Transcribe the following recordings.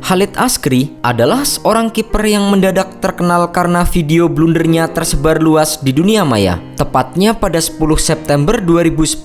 Khalid Askry adalah seorang kiper yang mendadak terkenal karena video blundernya tersebar luas di dunia maya. Tepatnya pada 10 September 2010,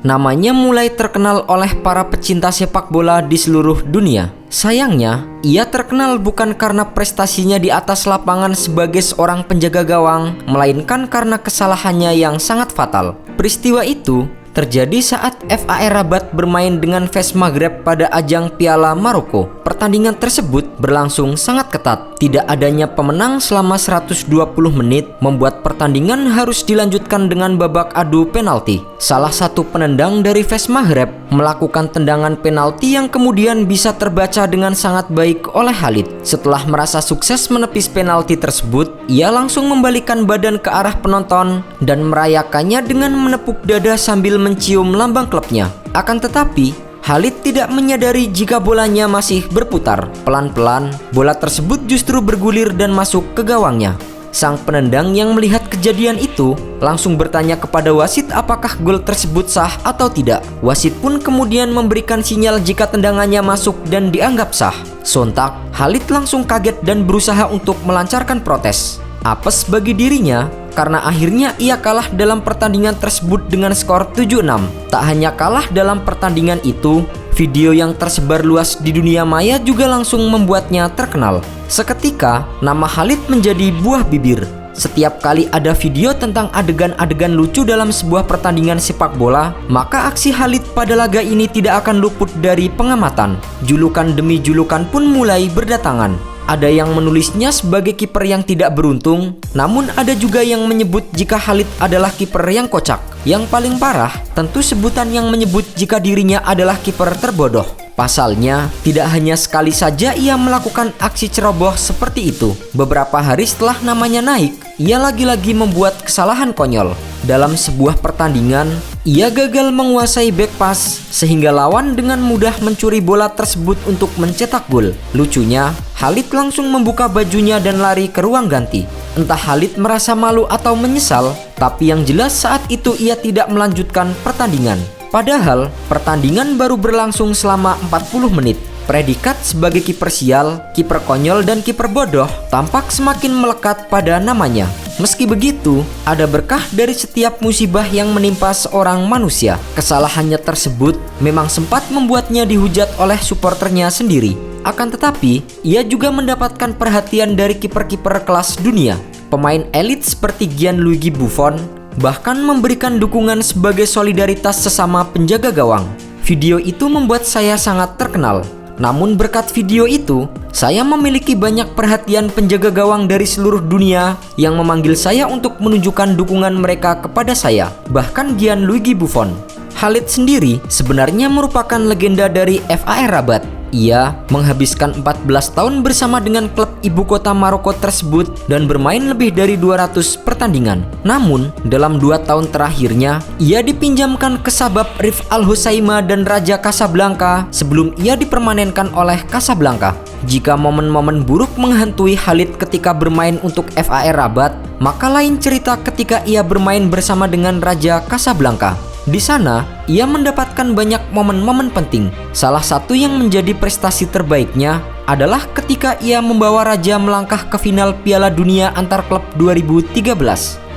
namanya mulai terkenal oleh para pecinta sepak bola di seluruh dunia. Sayangnya, ia terkenal bukan karena prestasinya di atas lapangan sebagai seorang penjaga gawang, melainkan karena kesalahannya yang sangat fatal. Peristiwa itu terjadi saat FAR Rabat bermain dengan VS Maghreb pada ajang Piala Maroko. Pertandingan tersebut berlangsung sangat ketat. Tidak adanya pemenang selama 120 menit membuat pertandingan harus dilanjutkan dengan babak adu penalti. Salah satu penendang dari VS Maghreb melakukan tendangan penalti yang kemudian bisa terbaca dengan sangat baik oleh Khalid. Setelah merasa sukses menepis penalti tersebut, ia langsung membalikan badan ke arah penonton dan merayakannya dengan menepuk dada sambil mencium lambang klubnya. Akan tetapi, Khalid tidak menyadari jika bolanya masih berputar. Pelan-pelan, bola tersebut justru bergulir dan masuk ke gawangnya. Sang penendang yang melihat kejadian itu langsung bertanya kepada wasit apakah gol tersebut sah atau tidak. Wasit pun kemudian memberikan sinyal jika tendangannya masuk dan dianggap sah. Sontak, Khalid langsung kaget dan berusaha untuk melancarkan protes. Apes bagi dirinya karena akhirnya ia kalah dalam pertandingan tersebut dengan skor 7-6. Tak hanya kalah dalam pertandingan itu, video yang tersebar luas di dunia maya juga langsung membuatnya terkenal. Seketika, nama Khalid menjadi buah bibir. Setiap kali ada video tentang adegan-adegan lucu dalam sebuah pertandingan sepak bola, maka aksi Khalid pada laga ini tidak akan luput dari pengamatan. Julukan demi julukan pun mulai berdatangan. Ada yang menulisnya sebagai kiper yang tidak beruntung, namun ada juga yang menyebut jika Khalid adalah kiper yang kocak. Yang paling parah, tentu sebutan yang menyebut jika dirinya adalah kiper terbodoh. Pasalnya, tidak hanya sekali saja ia melakukan aksi ceroboh seperti itu. Beberapa hari setelah namanya naik, ia lagi-lagi membuat kesalahan konyol. Dalam sebuah pertandingan, ia gagal menguasai back pass sehingga lawan dengan mudah mencuri bola tersebut untuk mencetak gol. Lucunya, Khalid langsung membuka bajunya dan lari ke ruang ganti. Entah Khalid merasa malu atau menyesal, tapi yang jelas saat itu ia tidak melanjutkan pertandingan. Padahal, pertandingan baru berlangsung selama 40 menit. Predikat sebagai kiper sial, kiper konyol, dan kiper bodoh tampak semakin melekat pada namanya. Meski begitu, ada berkah dari setiap musibah yang menimpa seorang manusia. Kesalahannya tersebut memang sempat membuatnya dihujat oleh suporternya sendiri. Akan tetapi, ia juga mendapatkan perhatian dari kiper-kiper kelas dunia. Pemain elit seperti Gianluigi Buffon bahkan memberikan dukungan sebagai solidaritas sesama penjaga gawang. Video itu membuat saya sangat terkenal. Namun berkat video itu, saya memiliki banyak perhatian penjaga gawang dari seluruh dunia yang memanggil saya untuk menunjukkan dukungan mereka kepada saya. Bahkan Gianluigi Buffon. Khalid sendiri sebenarnya merupakan legenda dari FAR Rabat. Ia menghabiskan 14 tahun bersama dengan klub ibu kota Maroko tersebut dan bermain lebih dari 200 pertandingan. Namun, dalam 2 tahun terakhirnya, ia dipinjamkan ke Sabab Rif Al Hoceima dan Raja Casablanca sebelum ia dipermanenkan oleh Casablanca. Jika momen-momen buruk menghantui Khalid ketika bermain untuk FAR Rabat, maka lain cerita ketika ia bermain bersama dengan Raja Casablanca. Di sana, ia mendapatkan banyak momen-momen penting. Salah satu yang menjadi prestasi terbaiknya adalah ketika ia membawa Raja melangkah ke final Piala Dunia antar klub 2013.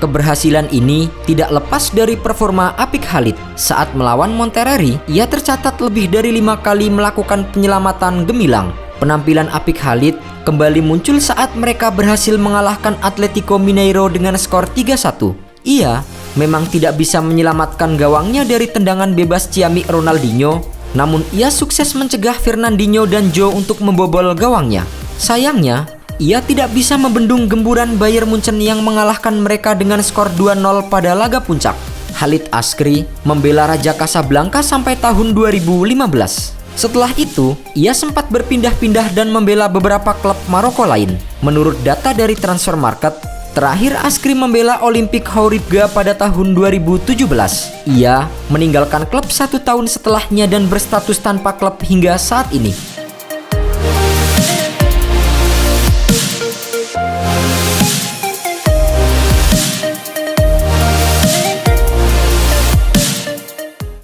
Keberhasilan ini tidak lepas dari performa apik Khalid. Saat melawan Monterrey, ia tercatat lebih dari 5 kali melakukan penyelamatan gemilang. Penampilan apik Khalid kembali muncul saat mereka berhasil mengalahkan Atletico Mineiro dengan skor 3-1. Ia memang tidak bisa menyelamatkan gawangnya dari tendangan bebas ciamik Ronaldinho, namun ia sukses mencegah Fernandinho dan Joe untuk membobol gawangnya. Sayangnya, ia tidak bisa membendung gemburan Bayern Munchen yang mengalahkan mereka dengan skor 2-0 pada laga puncak. Khalid Askry membela Raja Casablanca sampai tahun 2015. Setelah itu, ia sempat berpindah-pindah dan membela beberapa klub Maroko lain. Menurut data dari Transfer Market, terakhir Askry membela Olympique Houribga pada tahun 2017. Ia meninggalkan klub 1 tahun setelahnya dan berstatus tanpa klub hingga saat ini.